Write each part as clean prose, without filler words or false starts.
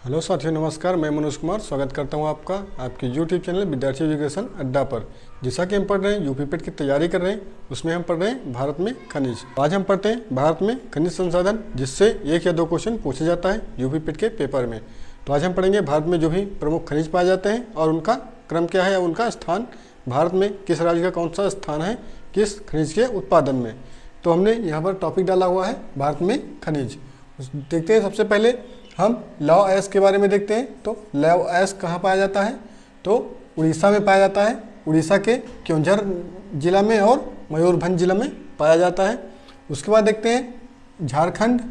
Hello साथियों, नमस्कार। मैं मनोज कुमार स्वागत करता हूं आपका आपके यूट्यूब चैनल विद्यार्थी एजुकेशन अड्डा पर। जैसा कि हम पढ़ रहे हैं यूपी पेट की तैयारी कर रहे हैं, उसमें हम पढ़ रहे हैं भारत में खनिज। आज हम पढ़ते हैं भारत में खनिज संसाधन, जिससे 1 या 2 क्वेश्चन पूछा जाता है यूपी पेट के पेपर में। तो आज हम पढ़ेंगे भारत में जो भी प्रमुख खनिज पाए जाते हैं और उनका क्रम क्या है या उनका स्थान, भारत में किस राज्य का कौन सा स्थान है किस खनिज के उत्पादन में। तो हमने यहाँ पर टॉपिक डाला हुआ है भारत में खनिज। देखते हैं, सबसे पहले हम लौह अयस्क के बारे में देखते हैं। तो लौह अयस्क कहाँ पाया जाता है? तो उड़ीसा में पाया जाता है। उड़ीसा के क्योंझर जिला में और मयूरभंज जिला में पाया जाता है। उसके बाद देखते हैं झारखंड।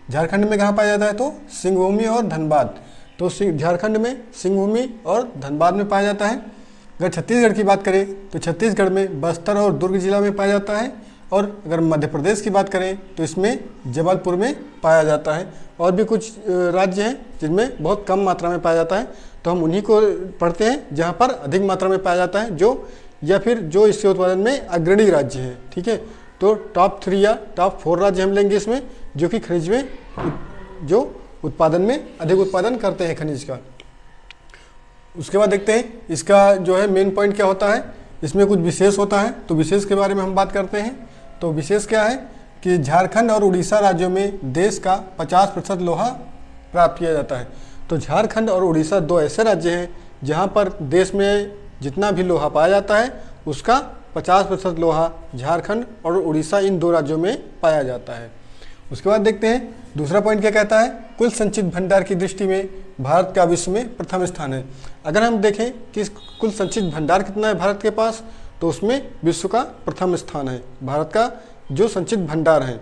झारखंड में कहाँ पाया जाता है? तो सिंहभूमि और धनबाद। तो झारखंड में सिंहभूमि और धनबाद में पाया जाता है। अगर छत्तीसगढ़ की बात करें तो छत्तीसगढ़ में बस्तर और दुर्ग जिला में पाया जाता है। और अगर मध्य प्रदेश की बात करें तो इसमें जबलपुर में पाया जाता है। और भी कुछ राज्य हैं जिनमें बहुत कम मात्रा में पाया जाता है, तो हम उन्हीं को पढ़ते हैं जहां पर अधिक मात्रा में पाया जाता है, जो या फिर जो इसके उत्पादन में अग्रणी राज्य हैं। ठीक है, तो टॉप 3 या टॉप 4 राज्य हम लेंगे इसमें, जो कि खनिज में जो उत्पादन में अधिक उत्पादन करते हैं खनिज का। उसके बाद देखते हैं इसका जो है मेन पॉइंट क्या होता है। इसमें कुछ विशेष होता है, तो विशेष के बारे में हम बात करते हैं। तो विशेष क्या है कि झारखंड और उड़ीसा राज्यों में देश का 50% लोहा प्राप्त किया जाता है। तो झारखंड और उड़ीसा 2 ऐसे राज्य हैं जहां पर देश में जितना भी लोहा पाया जाता है उसका 50% लोहा झारखंड और उड़ीसा, इन 2 राज्यों में पाया जाता है। उसके बाद देखते हैं दूसरा पॉइंट क्या कहता है। कुल संचित भंडार की दृष्टि में भारत का विश्व में प्रथम स्थान है। अगर हम देखें कि कुल संचित भंडार कितना है भारत के पास, तो उसमें विश्व का प्रथम स्थान है भारत का जो संचित भंडार है।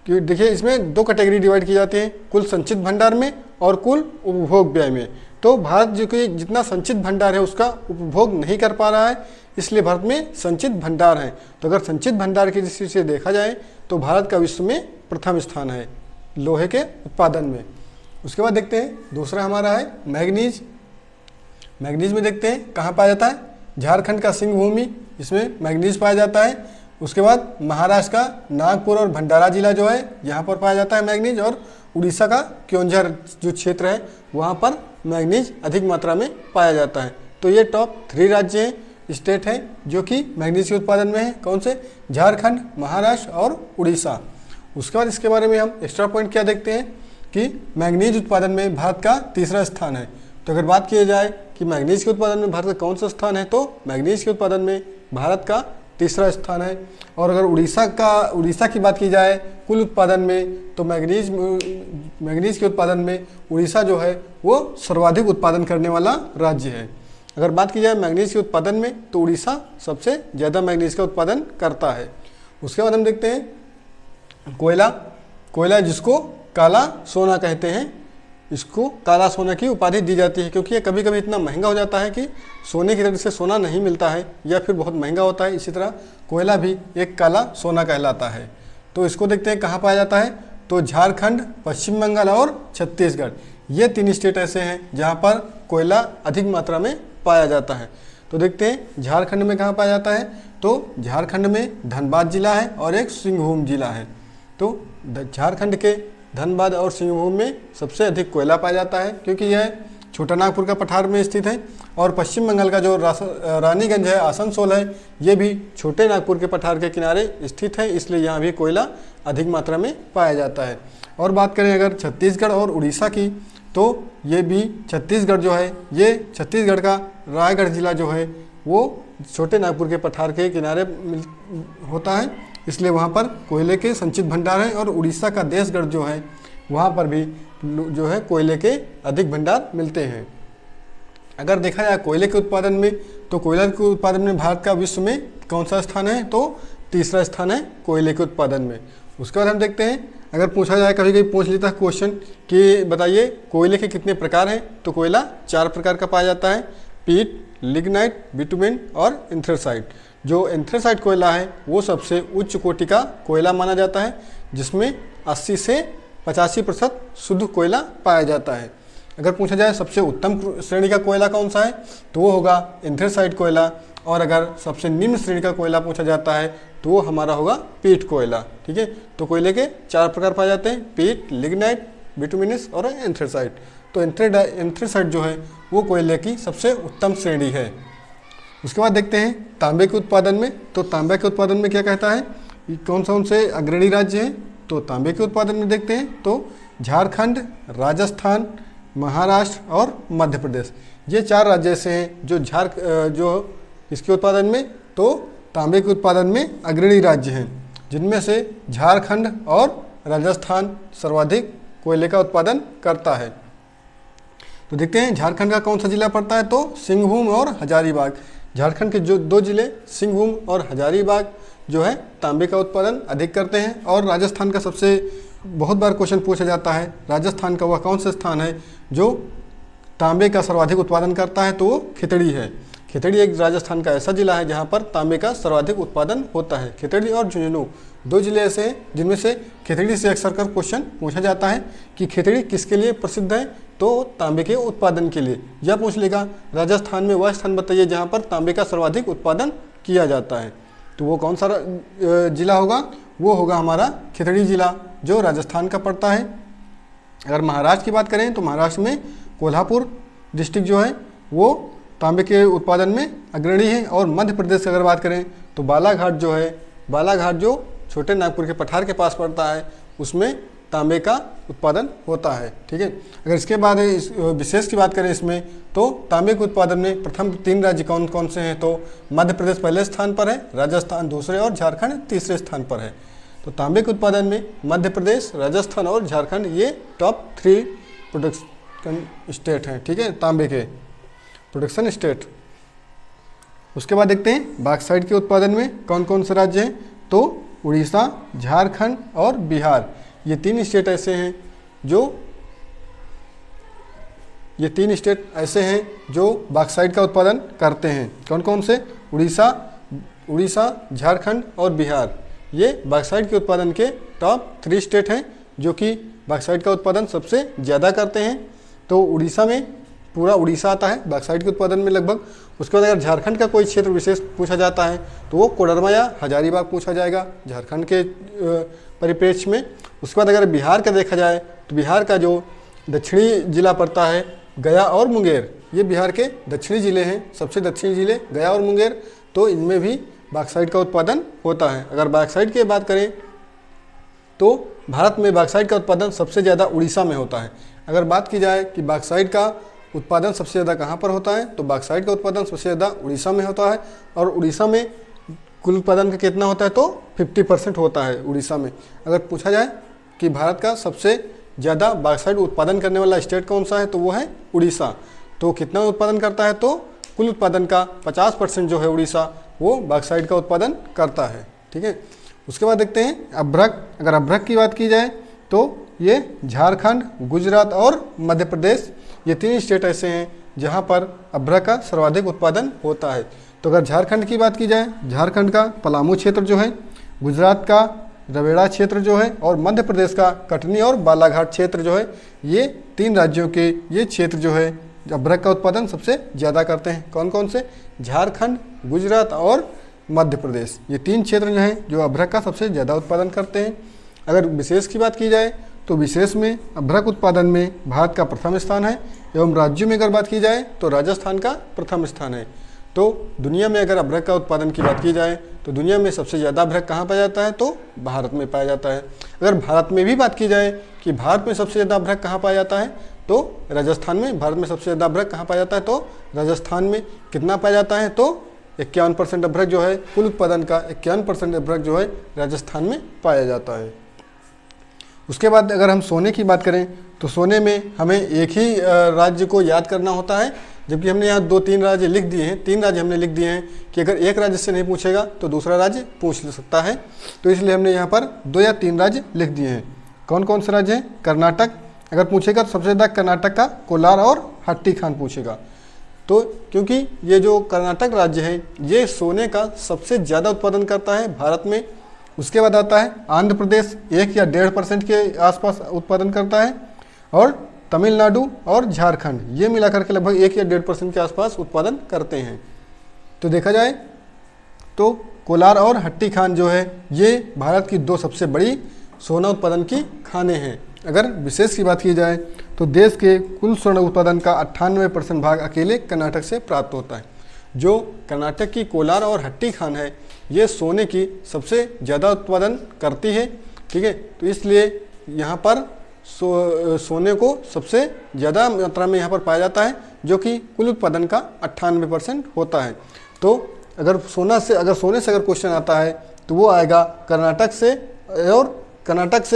कि देखिए, इसमें 2 कैटेगरी डिवाइड की जाती है, कुल संचित भंडार में और कुल उपभोग व्यय में। तो भारत जो कि जितना संचित भंडार है उसका उपभोग नहीं कर पा रहा है, इसलिए भारत में संचित भंडार है। तो अगर संचित भंडार की दृष्टि से देखा जाए तो भारत का विश्व में प्रथम स्थान है लोहे के उत्पादन में। उसके बाद देखते हैं दूसरा हमारा है मैग्नीज। मैग्नीज में देखते हैं कहाँ पाया जाता है। झारखंड का सिंहभूमि, इसमें मैग्नीज पाया जाता है। उसके बाद महाराष्ट्र का नागपुर और भंडारा जिला जो है यहाँ पर पाया जाता है मैग्नीज। और उड़ीसा का क्योंझर जो क्षेत्र है वहाँ पर मैग्नीज अधिक मात्रा में पाया जाता है। तो ये टॉप 3 राज्य हैं, स्टेट हैं जो कि मैग्नीज के उत्पादन में है। कौन से? झारखंड, महाराष्ट्र और उड़ीसा। उसके बाद इसके बारे में हम एक्स्ट्रा पॉइंट क्या देखते हैं कि मैग्नीज उत्पादन में भारत का तीसरा स्थान है। तो अगर बात की जाए कि मैग्नीज के उत्पादन में भारत का कौन सा स्थान है, तो मैग्नीज के उत्पादन में भारत का तीसरा स्थान है। और अगर उड़ीसा की बात की जाए कुल उत्पादन में, तो मैग्नीज के उत्पादन में उड़ीसा जो है वो सर्वाधिक उत्पादन करने वाला राज्य है। अगर बात की जाए मैग्नीज के उत्पादन में, तो उड़ीसा सबसे ज़्यादा मैग्नीज का उत्पादन करता है। उसके बाद हम देखते हैं कोयला जिसको काला सोना कहते हैं। इसको काला सोना की उपाधि दी जाती है क्योंकि ये कभी कभी इतना महंगा हो जाता है कि सोने की तरह से सोना नहीं मिलता है या फिर बहुत महंगा होता है। इसी तरह कोयला भी एक काला सोना कहलाता है। तो इसको देखते हैं कहाँ पाया जाता है। तो झारखंड, पश्चिम बंगाल और छत्तीसगढ़, ये 3 स्टेट ऐसे हैं जहाँ पर कोयला अधिक मात्रा में पाया जाता है। तो देखते हैं झारखंड में कहाँ पाया जाता है। तो झारखंड में धनबाद जिला है और एक सिंहभूम जिला है। तो झारखंड के धनबाद और सिंहभूम में सबसे अधिक कोयला पाया जाता है क्योंकि यह छोटा नागपुर का पठार में स्थित है। और पश्चिम बंगाल का जो रानीगंज है, आसनसोल है, ये भी छोटे नागपुर के पठार के किनारे स्थित है, इसलिए यहाँ भी कोयला अधिक मात्रा में पाया जाता है। और बात करें अगर छत्तीसगढ़ और उड़ीसा की, तो ये भी छत्तीसगढ़ जो है, ये छत्तीसगढ़ का रायगढ़ जिला जो है वो छोटे नागपुर के पठार के किनारे होता है, इसलिए वहाँ पर कोयले के संचित भंडार हैं। और उड़ीसा का देशगढ़ जो है वहाँ पर भी जो है कोयले के अधिक भंडार मिलते हैं। अगर देखा जाए कोयले के उत्पादन में, तो कोयले के उत्पादन में भारत का विश्व में कौन सा स्थान है? तो तीसरा स्थान है कोयले के उत्पादन में। उसके बाद हम देखते हैं, अगर पूछा जाए, कभी कभी पूछ लेता है क्वेश्चन कि बताइए कोयले के कितने प्रकार हैं, तो कोयला 4 प्रकार का पाया जाता है। पीट, लिग्नाइट, बिटुमेन और एंथ्रेसाइट। जो एंथ्रेसाइट कोयला है वो सबसे उच्च कोटि का कोयला माना जाता है, जिसमें 80 से 85% शुद्ध कोयला पाया जाता है। अगर पूछा जाए सबसे उत्तम श्रेणी का कोयला कौन सा है, तो वो होगा एंथ्रेसाइट कोयला। और अगर सबसे निम्न श्रेणी का कोयला पूछा जाता है तो वो हमारा होगा पीट कोयला। ठीक है, तो कोयले के 4 प्रकार पाए जाते हैं, पीट, लिग्नाइट, बिटुमिनस और एंथ्रेसाइट। तो एंथ्रेसाइट जो है वो कोयले की सबसे उत्तम श्रेणी है। उसके बाद देखते हैं तांबे के उत्पादन में। तो तांबे के उत्पादन में क्या कहता है, कौन से अग्रणी राज्य हैं। तो तांबे के उत्पादन में देखते हैं तो झारखंड, राजस्थान, महाराष्ट्र और मध्य प्रदेश, ये 4 राज्य ऐसे हैं जो इसके उत्पादन में तो तांबे के उत्पादन में अग्रणी राज्य हैं, जिनमें से झारखंड और राजस्थान सर्वाधिक कोयले का उत्पादन करता है। तो देखते हैं झारखंड का कौन सा जिला पड़ता है, तो सिंहभूम और हजारीबाग। झारखंड के जो 2 जिले सिंहभूम और हजारीबाग जो है तांबे का उत्पादन अधिक करते हैं। और राजस्थान का सबसे बहुत बार क्वेश्चन पूछा जाता है, राजस्थान का वह कौन सा स्थान है जो तांबे का सर्वाधिक उत्पादन करता है, तो वो खितड़ी है। खितड़ी एक राजस्थान का ऐसा जिला है जहाँ पर तांबे का सर्वाधिक उत्पादन होता है। खितड़ी और झुंझुनू 2 जिले ऐसे हैं जिनमें से खितड़ी से अक्सर कर क्वेश्चन पूछा जाता है कि खितड़ी किसके लिए प्रसिद्ध है, तो तांबे के उत्पादन के लिए। यह पूछ लेगा राजस्थान में वह स्थान बताइए जहाँ पर तांबे का सर्वाधिक उत्पादन किया जाता है, तो वो कौन सा जिला होगा, वो होगा हमारा खितड़ी जिला जो राजस्थान का पड़ता है। अगर महाराष्ट्र की बात करें तो महाराष्ट्र में कोल्हापुर डिस्ट्रिक्ट जो है वो तांबे के उत्पादन में अग्रणी है। और मध्य प्रदेश की अगर बात करें तो बालाघाट जो है, बालाघाट जो छोटे नागपुर के पठार के पास पड़ता है, उसमें तांबे का उत्पादन होता है। ठीक है, अगर इसके बाद इस विशेष की बात करें इसमें, तो तांबे के उत्पादन में प्रथम 3 राज्य कौन कौन से हैं, तो मध्य प्रदेश पहले स्थान पर है, राजस्थान दूसरे और झारखंड तीसरे स्थान पर है। तो तांबे के उत्पादन में मध्य प्रदेश, राजस्थान और झारखंड ये टॉप 3 प्रोडक्शन स्टेट हैं। ठीक है, तांबे के प्रोडक्शन स्टेट। उसके बाद देखते हैं बॉक्साइट के उत्पादन में कौन कौन से राज्य हैं, तो उड़ीसा, झारखंड और बिहार, ये 3 स्टेट ऐसे हैं जो बॉक्साइट का उत्पादन करते हैं। कौन कौन से, उड़ीसा, झारखंड और बिहार, ये बॉक्साइट के उत्पादन के टॉप 3 स्टेट हैं जो कि बॉक्साइट का उत्पादन सबसे ज़्यादा करते हैं। तो उड़ीसा में पूरा उड़ीसा आता है बॉक्साइट के उत्पादन में लगभग। उसके बाद अगर झारखंड का कोई क्षेत्र विशेष पूछा जाता है तो वो कोडरमा या हजारीबाग पूछा जाएगा झारखंड के परिप्रेक्ष्य में। उसके बाद अगर बिहार का देखा जाए तो बिहार का जो दक्षिणी जिला पड़ता है गया और मुंगेर, ये बिहार के दक्षिणी जिले हैं, सबसे दक्षिणी जिले गया और मुंगेर, तो इनमें भी बॉक्साइट का उत्पादन होता है। अगर बॉक्साइट की बात करें तो भारत में बॉक्साइट का उत्पादन सबसे ज़्यादा उड़ीसा में होता है। अगर बात की जाए कि बॉक्साइट का उत्पादन सबसे ज़्यादा कहाँ पर होता है, तो बॉक्साइट का उत्पादन सबसे ज़्यादा उड़ीसा में होता है। और उड़ीसा में कुल उत्पादन का कितना होता है, तो 50% होता है उड़ीसा में। अगर पूछा जाए कि भारत का सबसे ज़्यादा बॉक्साइट उत्पादन करने वाला स्टेट कौन सा है, तो वो है उड़ीसा। तो कितना उत्पादन करता है, तो कुल उत्पादन का 50% जो है उड़ीसा वो बॉक्साइट का उत्पादन करता है। ठीक है, उसके बाद देखते हैं अभ्रक। अगर अभ्रक की बात की जाए तो ये झारखंड, गुजरात और मध्य प्रदेश, ये 3 स्टेट ऐसे हैं जहाँ पर अभ्रक का सर्वाधिक उत्पादन होता है। तो अगर झारखंड की बात की जाए, झारखंड का पलामू क्षेत्र जो है, गुजरात का रवेड़ा क्षेत्र जो है और मध्य प्रदेश का कटनी और बालाघाट क्षेत्र जो है, ये 3 राज्यों के ये क्षेत्र जो है अभ्रक का उत्पादन सबसे ज़्यादा करते हैं। कौन कौन से, झारखंड, गुजरात और मध्य प्रदेश, ये 3 क्षेत्र जो हैं जो अभ्रक का सबसे ज़्यादा उत्पादन करते हैं। अगर विशेष की बात की जाए तो विशेष में अभ्रक उत्पादन में भारत का प्रथम स्थान है, एवं राज्यों में अगर बात की जाए तो राजस्थान का प्रथम स्थान है। तो दुनिया में अगर अभ्रक का उत्पादन की बात की जाए तो दुनिया में सबसे ज़्यादा अभ्रक कहाँ पाया जाता है, तो भारत में पाया जाता है। अगर भारत में भी बात की जाए कि भारत में सबसे ज़्यादा अभ्रक कहाँ पाया जाता है, तो राजस्थान में। भारत में सबसे ज़्यादा अभ्रक कहाँ पाया जाता है, तो राजस्थान में। कितना पाया जाता है, तो 51% अभ्रक जो है कुल उत्पादन का 51% अभ्रक जो है राजस्थान में पाया जाता है। उसके बाद अगर हम सोने की बात करें तो सोने में हमें एक ही राज्य को याद करना होता है, जबकि हमने यहाँ 2-3 राज्य लिख दिए हैं। 3 राज्य हमने लिख दिए हैं कि अगर एक राज्य से नहीं पूछेगा तो दूसरा राज्य पूछ सकता है, तो इसलिए हमने यहाँ पर 2 या 3 राज्य लिख दिए हैं। कौन कौन से राज्य हैं, कर्नाटक, अगर पूछेगा तो सबसे ज़्यादा कर्नाटक का कोलार और हट्टी खान पूछेगा। तो क्योंकि ये जो कर्नाटक राज्य है ये सोने का सबसे ज़्यादा उत्पादन करता है भारत में। उसके बाद आता है आंध्र प्रदेश, 1 या 1.5% के आसपास उत्पादन करता है, और तमिलनाडु और झारखंड ये मिलाकर के लगभग 1 या 1.5% के आसपास उत्पादन करते हैं। तो देखा जाए तो कोलार और हट्टी खान जो है ये भारत की 2 सबसे बड़ी सोना उत्पादन की खानें हैं। अगर विशेष की बात की जाए तो देश के कुल स्वर्ण उत्पादन का 98% भाग अकेले कर्नाटक से प्राप्त होता है। जो कर्नाटक की कोलार और हट्टी खान है, ये सोने की सबसे ज़्यादा उत्पादन करती है। ठीक है, तो इसलिए यहाँ पर सोने को सबसे ज़्यादा मात्रा में यहाँ पर पाया जाता है, जो कि कुल उत्पादन का 98% होता है। तो अगर सोने से अगर क्वेश्चन आता है तो वो आएगा कर्नाटक से,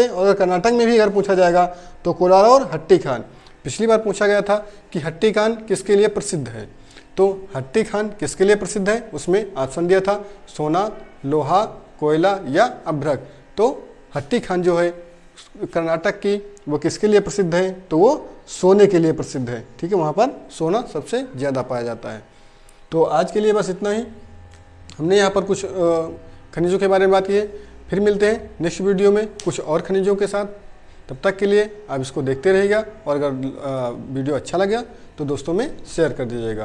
और कर्नाटक में भी अगर पूछा जाएगा तो कोलार और हट्टी खान। पिछली बार पूछा गया था कि हट्टी खान किसके लिए प्रसिद्ध है, तो हट्टी खान किसके लिए प्रसिद्ध है, उसमें ऑप्शन दिया था सोना, लोहा, कोयला या अभ्रक। तो हट्टी खान जो है कर्नाटक की, वो किसके लिए प्रसिद्ध है, तो वो सोने के लिए प्रसिद्ध है। ठीक है, वहाँ पर सोना सबसे ज़्यादा पाया जाता है। तो आज के लिए बस इतना ही। हमने यहाँ पर कुछ खनिजों के बारे में बात की है। फिर मिलते हैं नेक्स्ट वीडियो में कुछ और खनिजों के साथ। तब तक के लिए आप इसको देखते रहिएगा, और अगर वीडियो अच्छा लगा तो दोस्तों में शेयर कर दीजिएगा।